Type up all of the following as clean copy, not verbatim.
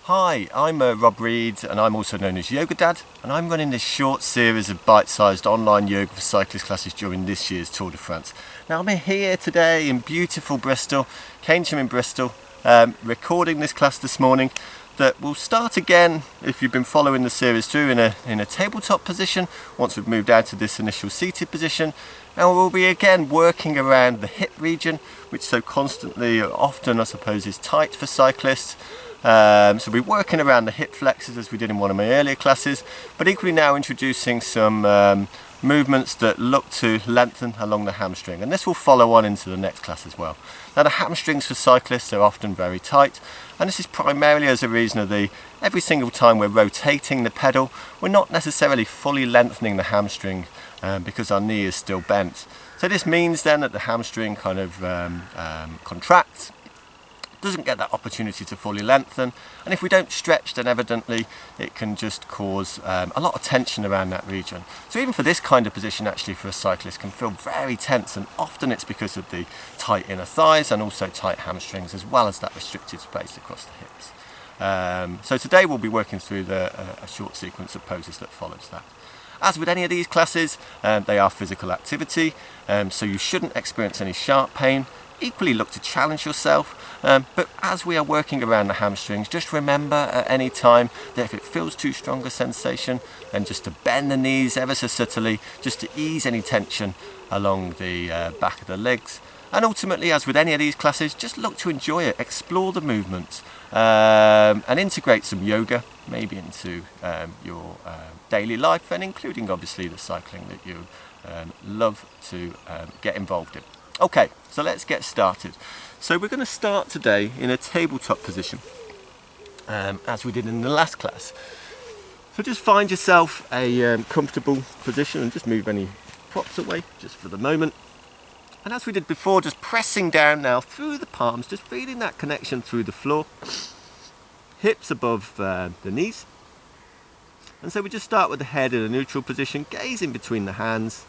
Hi, I'm Rob Reed and I'm also known as Yoga Dad, and I'm running this short series of bite-sized online yoga for cyclist classes during this year's Tour de France. Now I'm here today in beautiful Bristol, Keynsham in Bristol, recording this class this morning that will start again, if you've been following the series through, in a tabletop position once we've moved out of this initial seated position, and we'll be again working around the hip region, which so constantly, often I suppose, is tight for cyclists. So we'll be working around the hip flexors as we did in one of my earlier classes, but equally now introducing some movements that look to lengthen along the hamstring, and this will follow on into the next class as well. Now the hamstrings for cyclists are often very tight, and this is primarily as a reason of every single time we're rotating the pedal, we're not necessarily fully lengthening the hamstring because our knee is still bent. So this means then that the hamstring kind of contracts, doesn't get that opportunity to fully lengthen, and if we don't stretch, then evidently it can just cause a lot of tension around that region. So even for this kind of position, actually for a cyclist, can feel very tense, and often it's because of the tight inner thighs and also tight hamstrings, as well as that restricted space across the hips. So today we'll be working through a short sequence of poses that follows that. As with any of these classes, they are physical activity, so you shouldn't experience any sharp pain. Equally look to challenge yourself, but as we are working around the hamstrings, just remember at any time that if it feels too strong a sensation, then just to bend the knees ever so subtly, just to ease any tension along the back of the legs. And ultimately, as with any of these classes, just look to enjoy it, explore the movements, and integrate some yoga maybe into your daily life, and including obviously the cycling that you love to get involved in. Okay, so let's get started. So we're going to start today in a tabletop position, as we did in the last class. So just find yourself a comfortable position and just move any props away just for the moment. And as we did before, just pressing down now through the palms, just feeling that connection through the floor, hips above the knees. And so we just start with the head in a neutral position, gazing between the hands.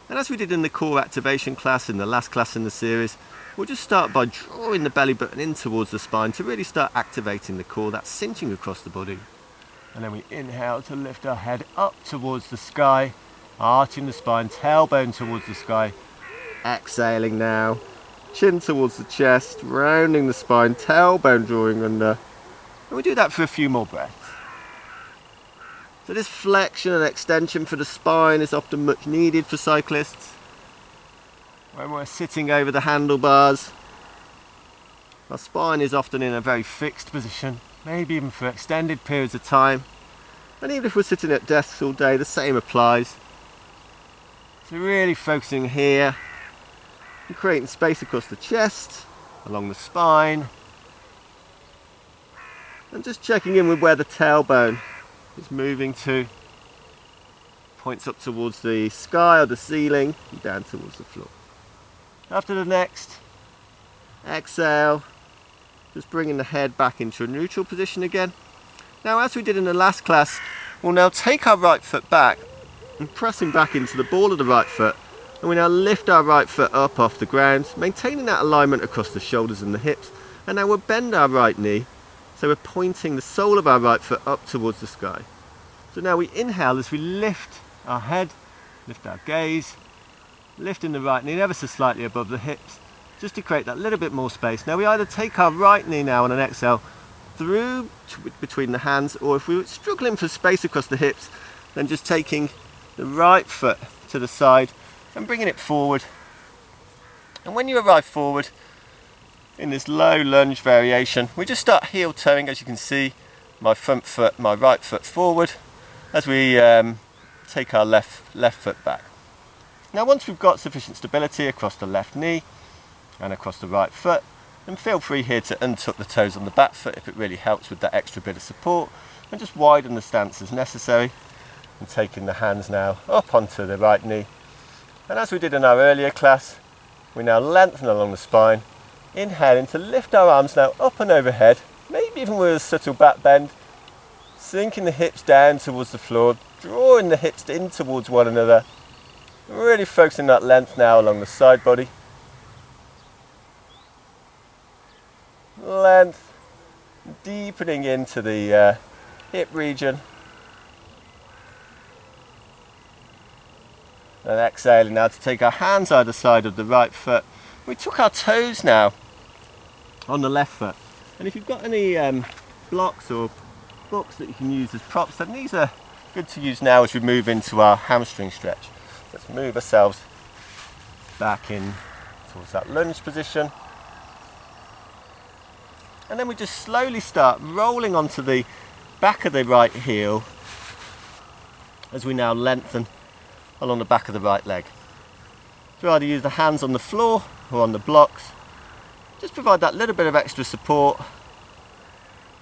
And as we did in the core activation class, in the last class in the series, we'll just start by drawing the belly button in towards the spine to really start activating the core, that's cinching across the body. And then we inhale to lift our head up towards the sky, arching the spine, tailbone towards the sky. Exhaling now, chin towards the chest, rounding the spine, tailbone drawing under. And we do that for a few more breaths. So this flexion and extension for the spine is often much needed for cyclists. When we're sitting over the handlebars, our spine is often in a very fixed position, maybe even for extended periods of time. And even if we're sitting at desks all day, the same applies. So really focusing here and creating space across the chest, along the spine, and just checking in with where the tailbone is moving to. Points up towards the sky or the ceiling and down towards the floor. After the next exhale, just bringing the head back into a neutral position again. Now, as we did in the last class, we'll now take our right foot back and pressing back into the ball of the right foot, and we now lift our right foot up off the ground, maintaining that alignment across the shoulders and the hips. And now we'll bend our right knee, so we're pointing the sole of our right foot up towards the sky. So now we inhale as we lift our head, lift our gaze, lifting the right knee ever so slightly above the hips, just to create that little bit more space. Now we either take our right knee now on an exhale through between the hands, or if we're struggling for space across the hips, then just taking the right foot to the side and bringing it forward. And when you arrive forward, in this low lunge variation, we just start heel toeing, as you can see, my front foot, my right foot forward, as we take our left foot back. Now once we've got sufficient stability across the left knee and across the right foot, then feel free here to untuck the toes on the back foot if it really helps with that extra bit of support, and just widen the stance as necessary, and taking the hands now up onto the right knee. And as we did in our earlier class, we now lengthen along the spine, inhaling to lift our arms now up and overhead, maybe even with a subtle back bend, sinking the hips down towards the floor, drawing the hips in towards one another, really focusing that length now along the side body. Length deepening into the hip region. And exhaling now to take our hands either side of the right foot. We took our toes now on the left foot. And if you've got any blocks or books that you can use as props, then these are good to use now as we move into our hamstring stretch. Let's move ourselves back in towards that lunge position. And then we just slowly start rolling onto the back of the right heel as we now lengthen along the back of the right leg. So either use the hands on the floor or on the blocks. Just provide that little bit of extra support,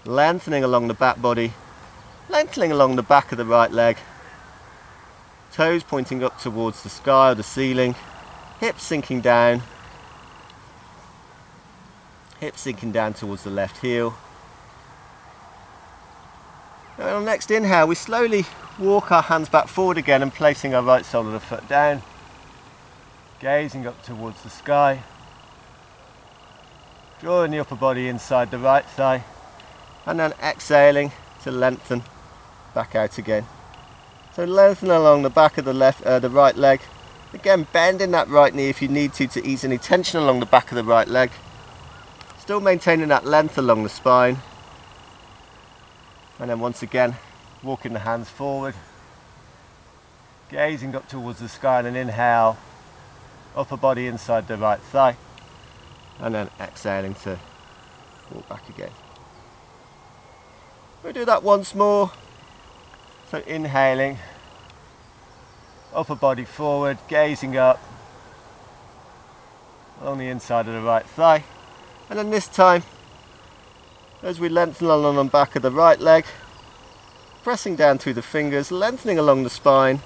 lengthening along the back body, lengthening along the back of the right leg, toes pointing up towards the sky or the ceiling, hips sinking down towards the left heel. And on the next inhale, we slowly walk our hands back forward again and placing our right sole of the foot down, gazing up towards the sky, drawing the upper body inside the right thigh, and then exhaling to lengthen back out again. So lengthen along the back of the right leg. Again, bending that right knee if you need to ease any tension along the back of the right leg. Still maintaining that length along the spine. And then once again, walking the hands forward, gazing up towards the sky, and an inhale, upper body inside the right thigh, and then exhaling to walk back again. We'll do that once more. So inhaling, upper body forward, gazing up along the inside of the right thigh, and then this time, as we lengthen along the back of the right leg, pressing down through the fingers, lengthening along the spine,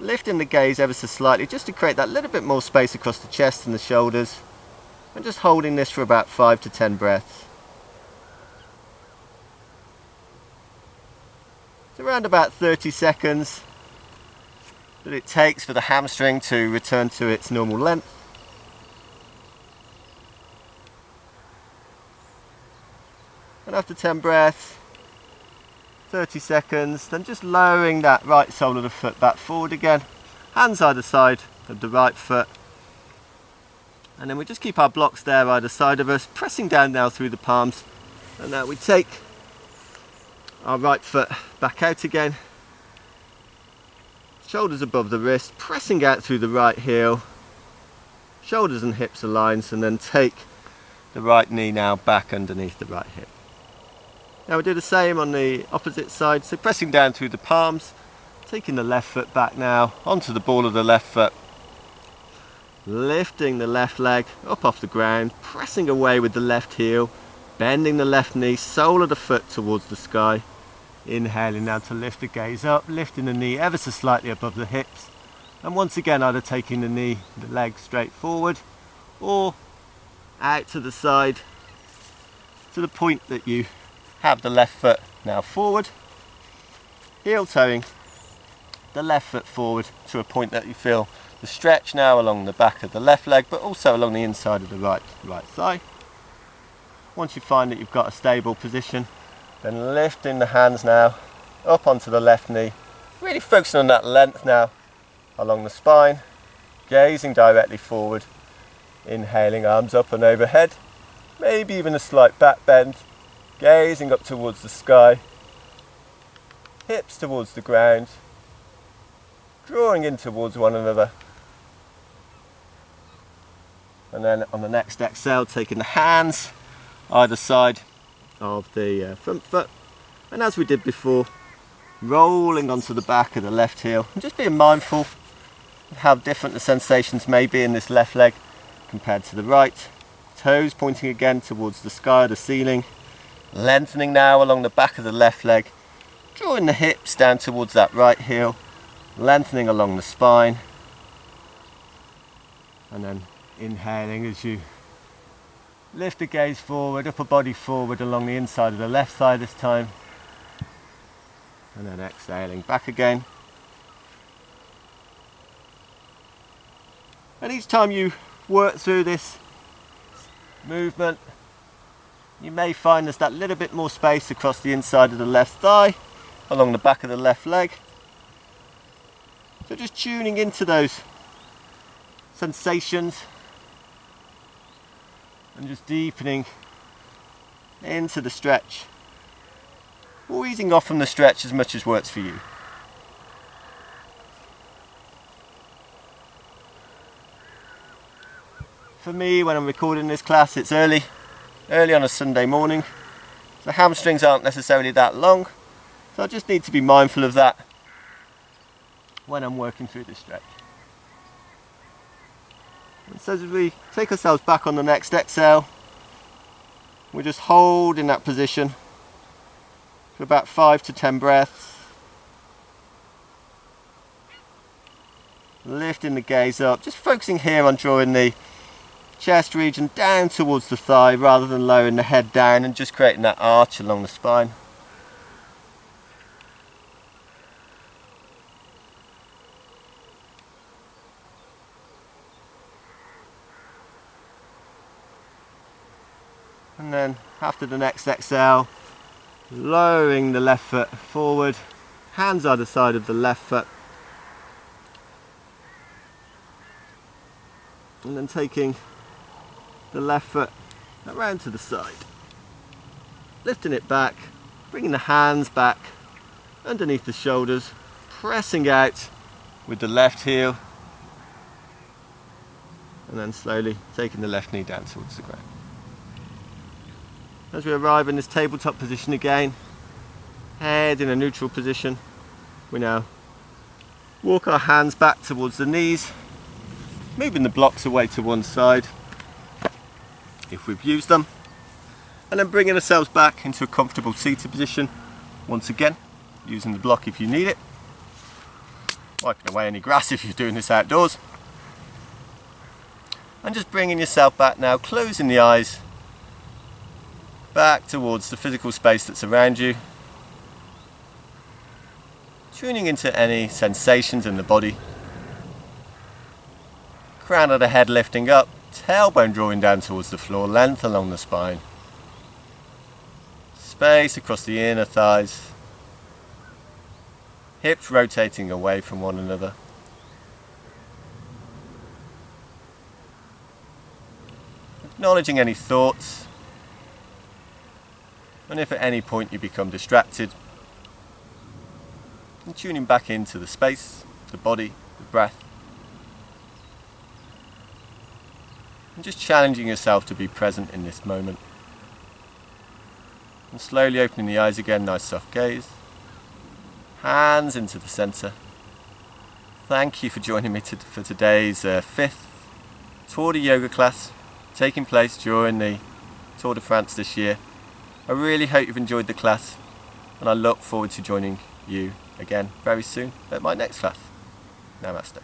lifting the gaze ever so slightly just to create that little bit more space across the chest and the shoulders, and just holding this for about 5 to 10 breaths. It's around about 30 seconds that it takes for the hamstring to return to its normal length. And after 10 breaths, 30 seconds, then just lowering that right sole of the foot back forward again, hands either side of the right foot, and then we just keep our blocks there either side of us, pressing down now through the palms, and now we take our right foot back out again, shoulders above the wrist, pressing out through the right heel, shoulders and hips aligned, and then take the right knee now back underneath the right hip. Now we do the same on the opposite side, so pressing down through the palms, taking the left foot back now onto the ball of the left foot, lifting the left leg up off the ground, pressing away with the left heel, bending the left knee, sole of the foot towards the sky, inhaling now to lift the gaze up, lifting the knee ever so slightly above the hips, and once again either taking the leg straight forward or out to the side to the point that you have the left foot now forward, heel toeing the left foot forward to a point that you feel the stretch now along the back of the left leg, but also along the inside of the right thigh. Once you find that you've got a stable position, then lifting the hands now up onto the left knee, really focusing on that length now along the spine, gazing directly forward, inhaling arms up and overhead, maybe even a slight back bend, gazing up towards the sky, hips towards the ground, drawing in towards one another. And then on the next exhale, taking the hands either side of the front foot, and as we did before, rolling onto the back of the left heel, and just being mindful of how different the sensations may be in this left leg compared to the right. Toes pointing again towards the sky or the ceiling, lengthening now along the back of the left leg, drawing the hips down towards that right heel, lengthening along the spine, and then inhaling as you lift the gaze forward, upper body forward along the inside of the left thigh this time, and then exhaling back again. And each time you work through this movement, You may find there's that little bit more space across the inside of the left thigh, along the back of the left leg. So just tuning into those sensations and just deepening into the stretch, or easing off from the stretch as much as works for you. For me, when I'm recording this class, it's early on a Sunday morning. The hamstrings aren't necessarily that long, so I just need to be mindful of that when I'm working through this stretch. And so as we take ourselves back on the next exhale, we just hold in that position for about 5 to 10 breaths. Lifting the gaze up, just focusing here on drawing the chest region down towards the thigh rather than lowering the head down, and just creating that arch along the spine. And then after the next exhale, lowering the left foot forward, hands either side of the left foot, and then taking the left foot around to the side, lifting it back, bringing the hands back underneath the shoulders, pressing out with the left heel, and then slowly taking the left knee down towards the ground. As we arrive in this tabletop position again, head in a neutral position, we now walk our hands back towards the knees, moving the blocks away to one side if we've used them, and then bringing ourselves back into a comfortable seated position once again, using the block if you need it, wiping away any grass if you're doing this outdoors, and just bringing yourself back now, closing the eyes, back towards the physical space that's around you, tuning into any sensations in the body, crown of the head lifting up, tailbone drawing down towards the floor, length along the spine, space across the inner thighs, hips rotating away from one another. Acknowledging any thoughts, and if at any point you become distracted, and tuning back into the space, the body, the breath, and just challenging yourself to be present in this moment. And slowly opening the eyes again, nice soft gaze, hands into the centre. Thank you for joining me for today's 5th Tour de Yoga class taking place during the Tour de France this year. I really hope you've enjoyed the class, and I look forward to joining you again very soon at my next class. Namaste.